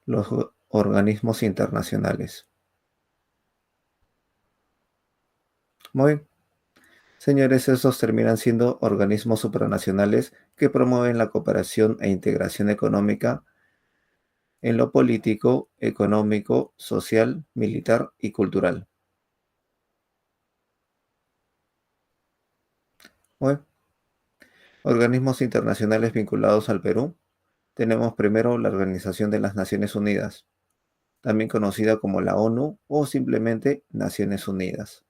Los organismos internacionales. Muy bien. Señores, estos terminan siendo organismos supranacionales que promueven la cooperación e integración económica en lo político, económico, social, militar y cultural. Muy bien. Organismos internacionales vinculados al Perú. Tenemos primero la Organización de las Naciones Unidas, también conocida como la ONU o simplemente Naciones Unidas.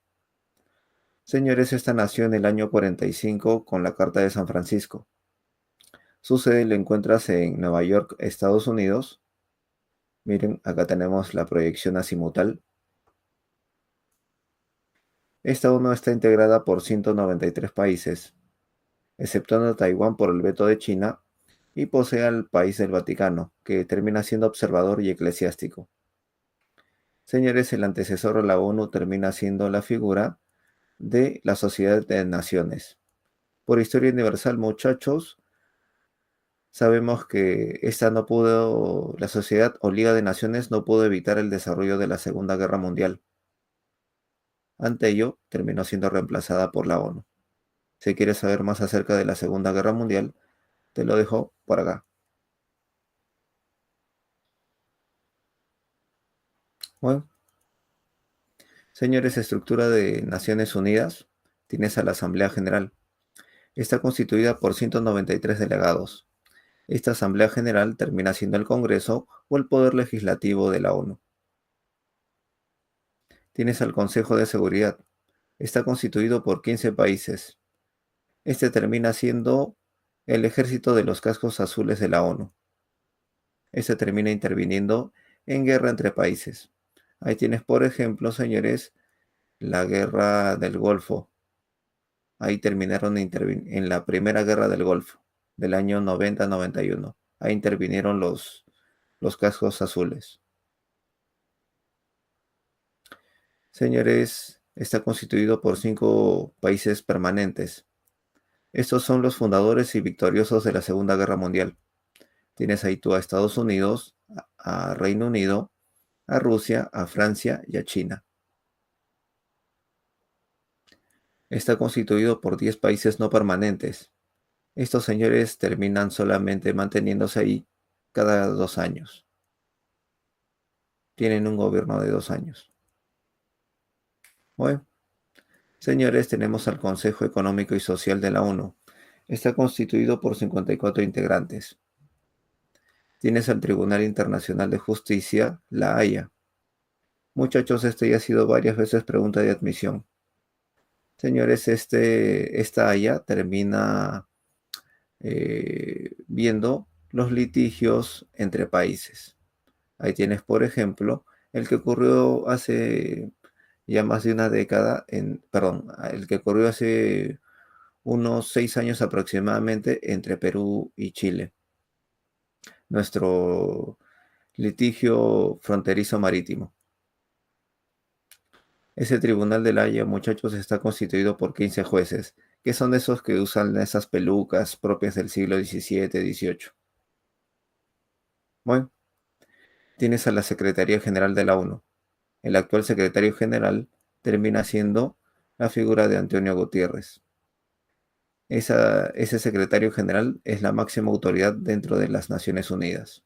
Señores, esta nació en el año 45 con la Carta de San Francisco. Su sede la encuentras en Nueva York, Estados Unidos. Miren, acá tenemos la proyección azimutal. Esta ONU está integrada por 193 países, exceptuando Taiwán por el veto de China, y posee al país del Vaticano, que termina siendo observador y eclesiástico. Señores, el antecesor de la ONU termina siendo la figura de la Sociedad de Naciones. Por historia universal, muchachos, sabemos que esta no pudo, la Sociedad o Liga de Naciones no pudo evitar el desarrollo de la Segunda Guerra Mundial. Ante ello, terminó siendo reemplazada por la ONU. Si quieres saber más acerca de la Segunda Guerra Mundial, te lo dejo por acá. Bueno, señores, estructura de Naciones Unidas, tienes a la Asamblea General. Está constituida por 193 delegados. Esta Asamblea General termina siendo el Congreso o el poder legislativo de la ONU. Tienes al Consejo de Seguridad. Está constituido por 15 países. Este termina siendo el ejército de los cascos azules de la ONU. Este termina interviniendo en guerra entre países. Ahí tienes, por ejemplo, señores, la guerra del Golfo. Ahí terminaron en la primera guerra del Golfo, del año 90-91. Ahí intervinieron los cascos azules. Señores, está constituido por 5 países permanentes. Estos son los fundadores y victoriosos de la Segunda Guerra Mundial. Tienes ahí tú a Estados Unidos, a Reino Unido, a Rusia, a Francia y a China. Está constituido por 10 países no permanentes. Estos señores terminan solamente manteniéndose ahí cada 2 años. Tienen un gobierno de 2 años. Bueno, señores, tenemos al Consejo Económico y Social de la ONU. Está constituido por 54 integrantes. Tienes al Tribunal Internacional de Justicia, La Haya. Muchachos, este ya ha sido varias veces pregunta de admisión. Señores, esta Haya termina viendo los litigios entre países. Ahí tienes, por ejemplo, el que ocurrió hace ya más de una década, perdón, el que ocurrió hace unos 6 años aproximadamente entre Perú y Chile. Nuestro litigio fronterizo marítimo. Ese tribunal de La Haya, muchachos, está constituido por 15 jueces, que son esos que usan esas pelucas propias del siglo XVII, XVIII. Bueno, tienes a la Secretaría General de la ONU. El actual secretario general termina siendo la figura de Antonio Gutiérrez. Ese secretario general es la máxima autoridad dentro de las Naciones Unidas.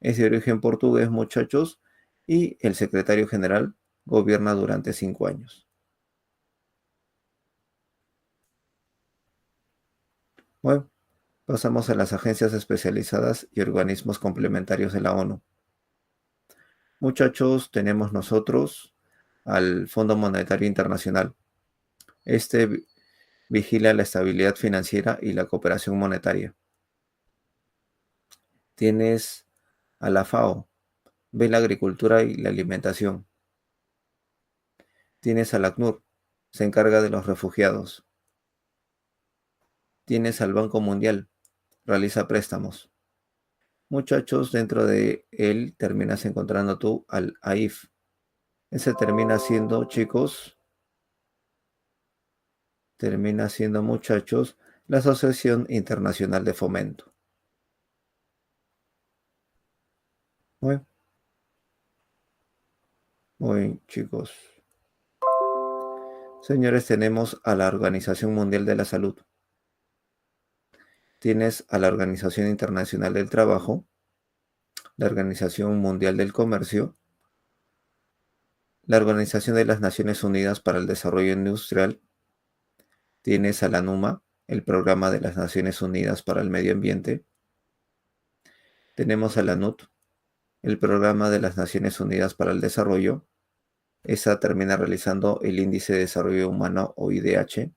Es de origen portugués, muchachos, y el secretario general gobierna durante 5 años. Bueno, pasamos a las agencias especializadas y organismos complementarios de la ONU. Muchachos, tenemos nosotros al Fondo Monetario Internacional. Este vigila la estabilidad financiera y la cooperación monetaria. Tienes a la FAO, ve la agricultura y la alimentación. Tienes al ACNUR, se encarga de los refugiados. Tienes al Banco Mundial, realiza préstamos. Muchachos, dentro de él terminas encontrando tú al AIF. Ese termina siendo, chicos, termina siendo, muchachos, la Asociación Internacional de Fomento. Muy, muy bien, chicos. Señores, tenemos a la Organización Mundial de la Salud. Tienes a la Organización Internacional del Trabajo, la Organización Mundial del Comercio, la Organización de las Naciones Unidas para el Desarrollo Industrial, tienes a la NUMA, el Programa de las Naciones Unidas para el Medio Ambiente, tenemos a la NUT, el Programa de las Naciones Unidas para el Desarrollo, esa termina realizando el Índice de Desarrollo Humano o IDH.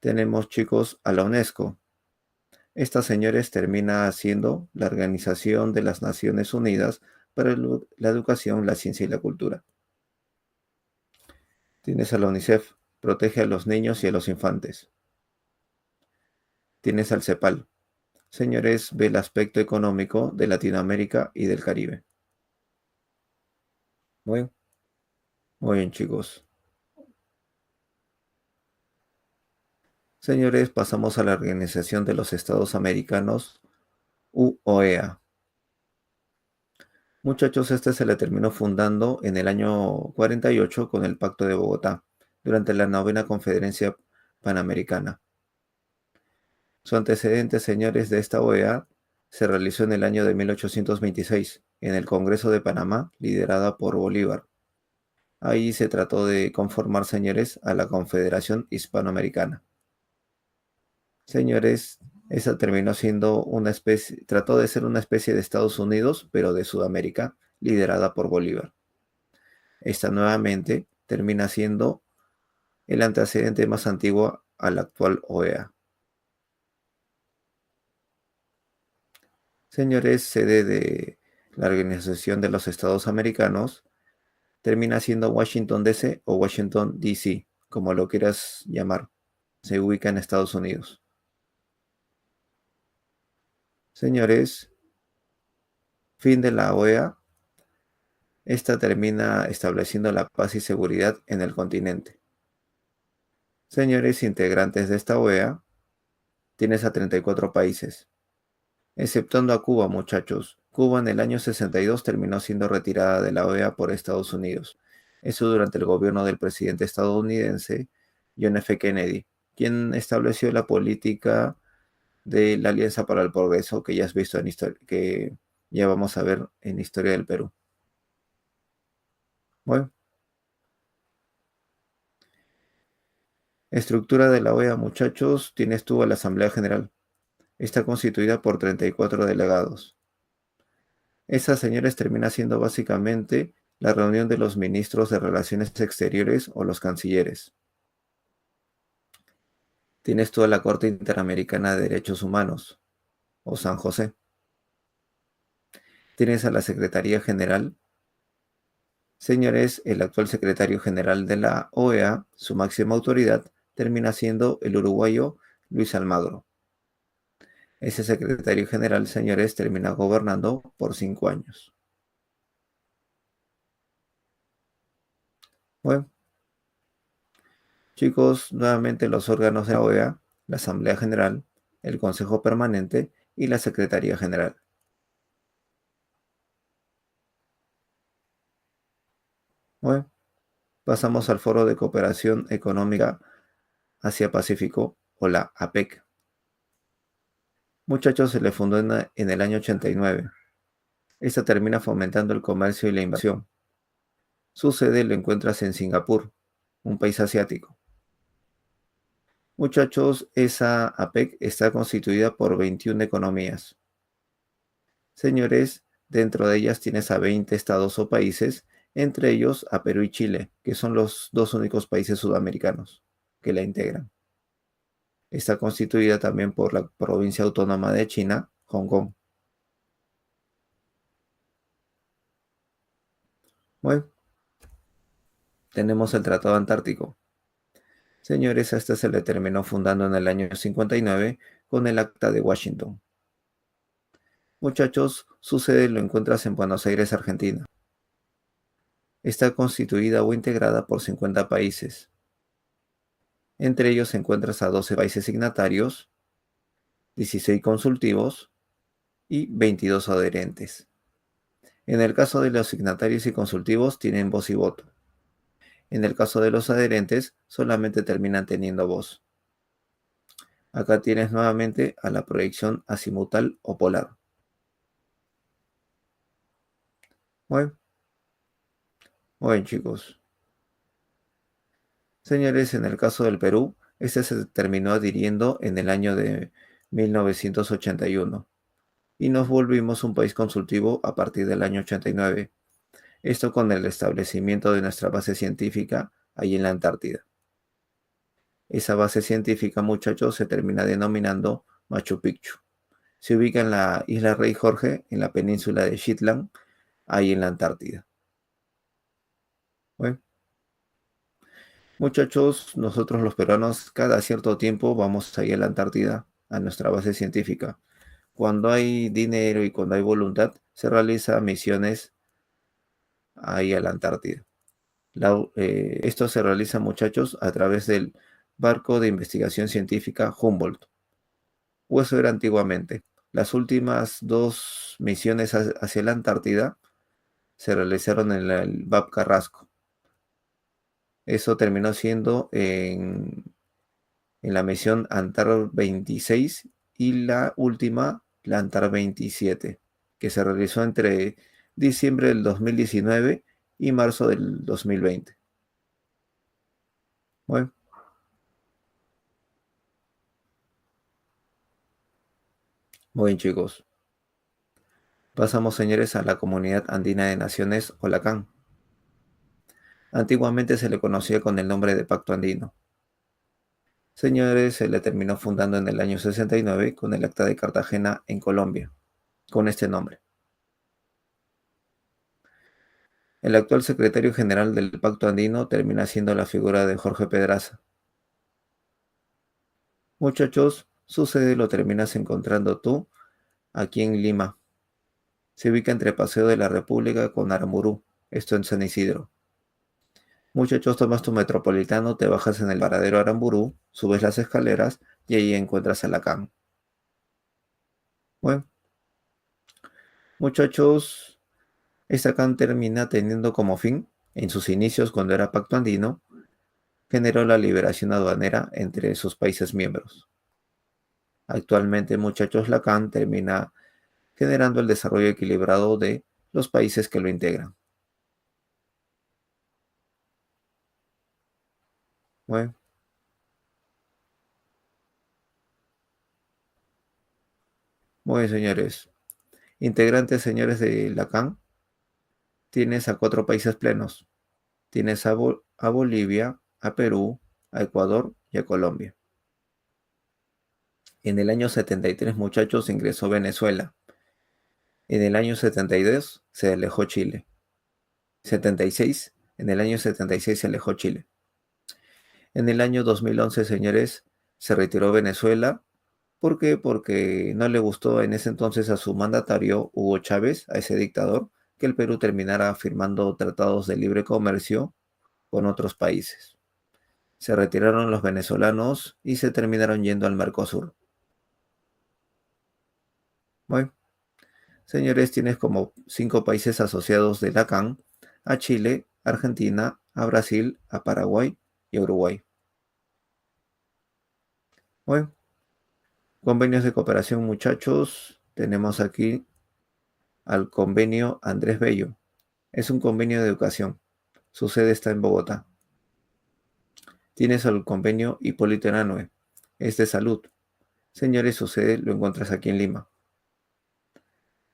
Tenemos, chicos, a la UNESCO. Esta, señores, termina siendo la Organización de las Naciones Unidas para la Educación, la Ciencia y la Cultura. Tienes a la UNICEF, protege a los niños y a los infantes. Tienes al CEPAL, señores, ve el aspecto económico de Latinoamérica y del Caribe. Muy bien, muy bien, chicos. Señores, pasamos a la Organización de los Estados Americanos, OEA. Muchachos, este se le terminó fundando en el año 48 con el Pacto de Bogotá, durante la novena Conferencia Panamericana. Su antecedente, señores, de esta OEA se realizó en el año de 1826, en el Congreso de Panamá, liderada por Bolívar. Ahí se trató de conformar, señores, a la Confederación Hispanoamericana. Señores, esa terminó siendo una especie, trató de ser una especie de Estados Unidos, pero de Sudamérica, liderada por Bolívar. Esta nuevamente termina siendo el antecedente más antiguo a la actual OEA. Señores, sede de la Organización de los Estados Americanos, termina siendo Washington DC o Washington DC, como lo quieras llamar. Se ubica en Estados Unidos. Señores, fin de la OEA. Esta termina estableciendo la paz y seguridad en el continente. Señores integrantes de esta OEA, tienes a 34 países, exceptuando a Cuba, muchachos. Cuba en el año 62 terminó siendo retirada de la OEA por Estados Unidos. Eso durante el gobierno del presidente estadounidense John F. Kennedy, quien estableció la política de la Alianza para el Progreso que ya has visto en historia, que ya vamos a ver en Historia del Perú. Bueno, estructura de la OEA, muchachos, tienes tú a la Asamblea General. Está constituida por 34 delegados. Esa, señores, termina siendo básicamente la reunión de los ministros de Relaciones Exteriores o los cancilleres. Tienes tú a la Corte Interamericana de Derechos Humanos, o San José. Tienes a la Secretaría General. Señores, el actual secretario general de la OEA, su máxima autoridad, termina siendo el uruguayo Luis Almagro. Ese secretario general, señores, termina gobernando por 5 años. Bueno, chicos, nuevamente los órganos de la OEA, la Asamblea General, el Consejo Permanente y la Secretaría General. Bueno, pasamos al Foro de Cooperación Económica Asia-Pacífico, o la APEC. Muchachos, se le fundó en el año 89. Esta termina fomentando el comercio y la inversión. Su sede lo encuentras en Singapur, un país asiático. Muchachos, esa APEC está constituida por 21 economías. Señores, dentro de ellas tienes a 20 estados o países, entre ellos a Perú y Chile, que son los dos únicos países sudamericanos que la integran. Está constituida también por la provincia autónoma de China, Hong Kong. Bueno, tenemos el Tratado Antártico. Señores, a este se le terminó fundando en el año 59 con el Acta de Washington. Muchachos, su sede lo encuentras en Buenos Aires, Argentina. Está constituida o integrada por 50 países. Entre ellos encuentras a 12 países signatarios, 16 consultivos y 22 adherentes. En el caso de los signatarios y consultivos tienen voz y voto. En el caso de los adherentes solamente terminan teniendo voz. Acá tienes nuevamente a la proyección azimutal o polar. Muy bien, chicos. Señores, en el caso del Perú, este se terminó adhiriendo en el año de 1981 y nos volvimos un país consultivo a partir del año 89. Esto con el establecimiento de nuestra base científica ahí en la Antártida. Esa base científica, muchachos, se termina denominando Machu Picchu. Se ubica en la isla Rey Jorge, en la península de Shetland, ahí en la Antártida. Bueno, muchachos, nosotros los peruanos cada cierto tiempo vamos ahí a la Antártida, a nuestra base científica. Cuando hay dinero y cuando hay voluntad, se realizan misiones ahí a la Antártida. Esto se realiza, muchachos, a través del barco de investigación científica Humboldt. O eso era antiguamente. Las últimas dos misiones hacia la Antártida se realizaron en el BAP Carrasco. Eso terminó siendo en la misión Antar 26 y la última, la Antar 27, que se realizó entre diciembre del 2019 y marzo del 2020. Bueno, muy bien, chicos. Pasamos, señores, a la Comunidad Andina de Naciones, o la CAN. Antiguamente se le conocía con el nombre de Pacto Andino. Señores, se le terminó fundando en el año 69 con el Acta de Cartagena en Colombia, con este nombre. El actual secretario general del Pacto Andino termina siendo la figura de Jorge Pedraza. Muchachos, su sede lo terminas encontrando tú aquí en Lima. Se ubica entre Paseo de la República con Aramburú, esto en San Isidro. Muchachos, tomas tu metropolitano, te bajas en el paradero Aramburú, subes las escaleras y ahí encuentras a la CAM. Bueno, muchachos, esta CAM termina teniendo como fin, en sus inicios cuando era Pacto Andino, generó la liberación aduanera entre sus países miembros. Actualmente, muchachos, la CAN termina generando el desarrollo equilibrado de los países que lo integran. Bueno, muy bien, señores. Integrantes, señores de la CAN, tienes a 4 países plenos. Tienes a Bolivia, a Perú, a Ecuador y a Colombia. En el año 73, muchachos, ingresó Venezuela. En el año 72 se alejó Chile. 76, en el año 76 se alejó Chile. En el año 2011, señores, se retiró Venezuela. ¿Por qué? Porque no le gustó en ese entonces a su mandatario, Hugo Chávez, a ese dictador, que el Perú terminara firmando tratados de libre comercio con otros países. Se retiraron los venezolanos y se terminaron yendo al Mercosur. Bueno, señores, tienes como 5 países asociados de la CAN: a Chile, Argentina, a Brasil, a Paraguay y a Uruguay. Bueno, convenios de cooperación, muchachos. Tenemos aquí al convenio Andrés Bello. Es un convenio de educación. Su sede está en Bogotá. Tienes el convenio Hipólito Unanue. Es de salud. Señores, su sede lo encuentras aquí en Lima.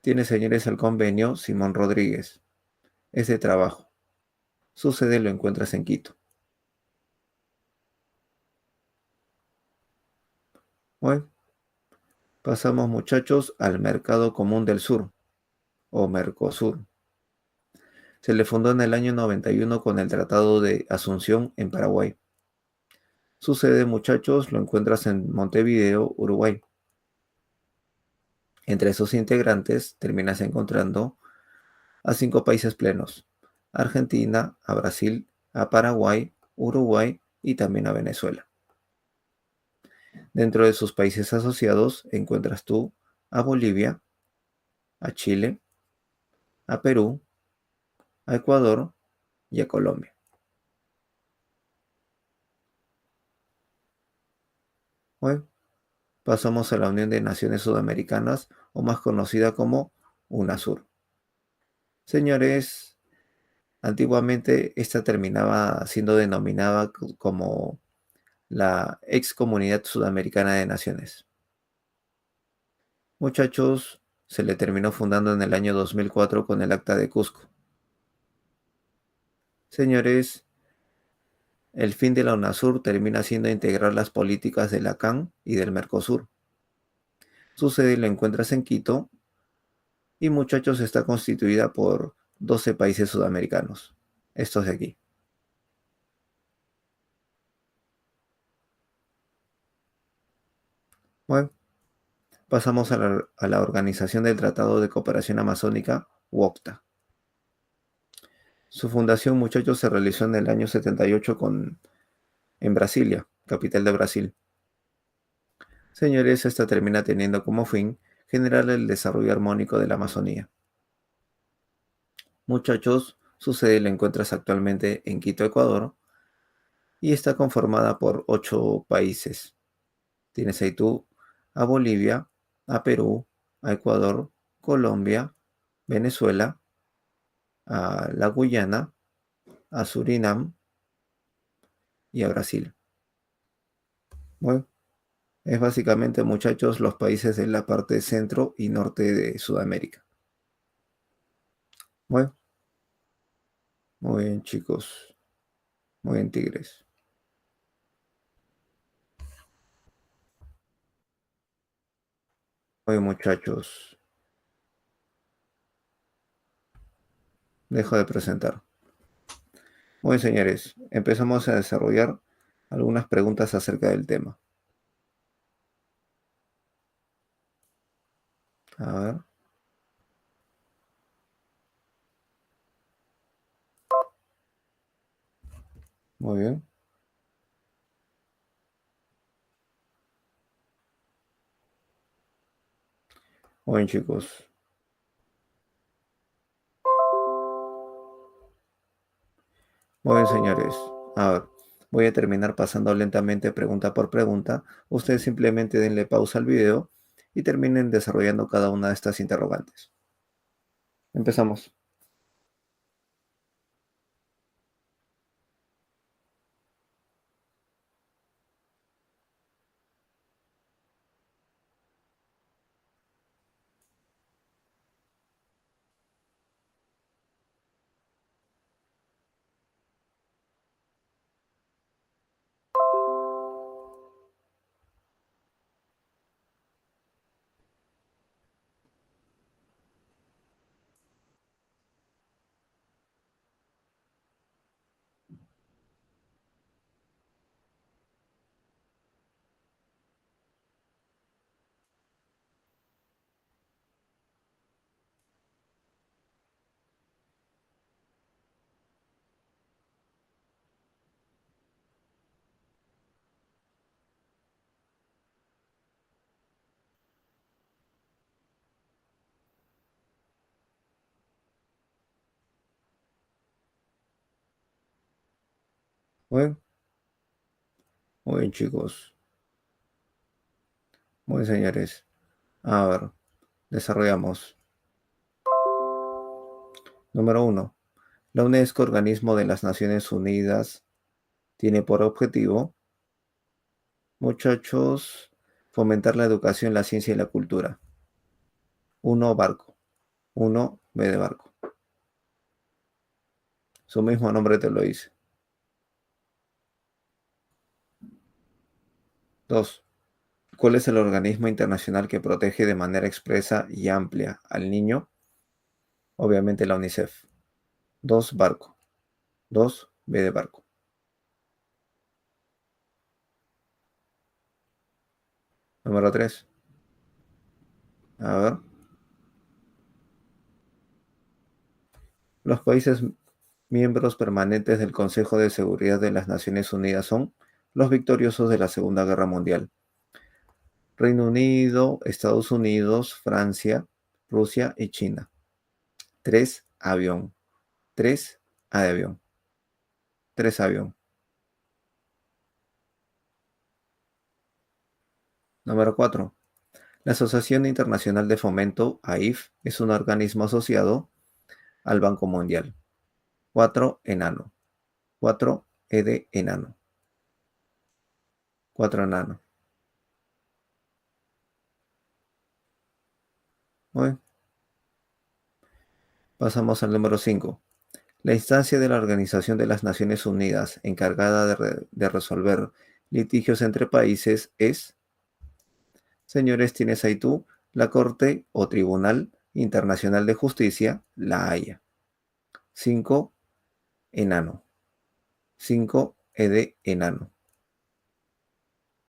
Tienes, señores, el convenio Simón Rodríguez. Es de trabajo. Su sede lo encuentras en Quito. Bueno, pasamos, muchachos, al Mercado Común del Sur, o Mercosur. Se le fundó en el año 91 con el Tratado de Asunción en Paraguay. Su sede, muchachos, lo encuentras en Montevideo, Uruguay. Entre sus integrantes terminas encontrando a 5 países plenos: Argentina, a Brasil, a Paraguay, Uruguay y también a Venezuela. Dentro de sus países asociados encuentras tú a Bolivia, a Chile, a Perú, a Ecuador y a Colombia. Bueno, pasamos a la Unión de Naciones Sudamericanas, o más conocida como UNASUR. Señores, antiguamente esta terminaba siendo denominada como la ex Comunidad Sudamericana de Naciones. Muchachos, se le terminó fundando en el año 2004 con el Acta de Cusco. Señores, el fin de la UNASUR termina siendo integrar las políticas de la CAN y del Mercosur. Su sede la encuentras en Quito y muchachos está constituida por 12 países sudamericanos. Estos de aquí. Bueno, pasamos a la Organización del Tratado de Cooperación Amazónica, UOCTA. Su fundación, muchachos, se realizó en el año 78 en Brasilia, capital de Brasil. Señores, esta termina teniendo como fin generar el desarrollo armónico de la Amazonía. Muchachos, su sede la encuentras actualmente en Quito, Ecuador, y está conformada por 8 países. Tienes ahí tú a Bolivia, a Perú, a Ecuador, Colombia, Venezuela, a la Guyana, a Surinam y a Brasil. Bueno, es básicamente, muchachos, los países de la parte centro y norte de Sudamérica. Bueno, muy bien, chicos. Muy bien, tigres. Muy bien, muchachos. Dejo de presentar. Muy bien, señores. Empezamos a desarrollar algunas preguntas acerca del tema. A ver, muy bien. Muy bien, chicos. Muy bien, señores. A ver, voy a terminar pasando lentamente pregunta por pregunta. Ustedes simplemente denle pausa al video y terminen desarrollando cada una de estas interrogantes. Empezamos. Muy bien, muy bien, chicos. Muy bien, señores. A ver, desarrollamos. Número uno. La UNESCO, organismo de las Naciones Unidas, tiene por objetivo, muchachos, fomentar la educación, la ciencia y la cultura. Uno, barco. Uno, B de barco. Su mismo nombre te lo dice. Dos. ¿Cuál es el organismo internacional que protege de manera expresa y amplia al niño? Obviamente la UNICEF. Dos, barco. Dos, B de barco. Número tres. A ver. Los países miembros permanentes del Consejo de Seguridad de las Naciones Unidas son los victoriosos de la Segunda Guerra Mundial: Reino Unido, Estados Unidos, Francia, Rusia y China. 3, avión. 3, A de avión. 3, avión. Número 4. La Asociación Internacional de Fomento, AIF, es un organismo asociado al Banco Mundial. 4, enano. 4, E de enano. 4, enano. Muy bien. Pasamos al número 5. La instancia de la Organización de las Naciones Unidas encargada de resolver litigios entre países es, señores, tienes ahí tú, la Corte o Tribunal Internacional de Justicia, La Haya. 5, enano. 5, E de enano.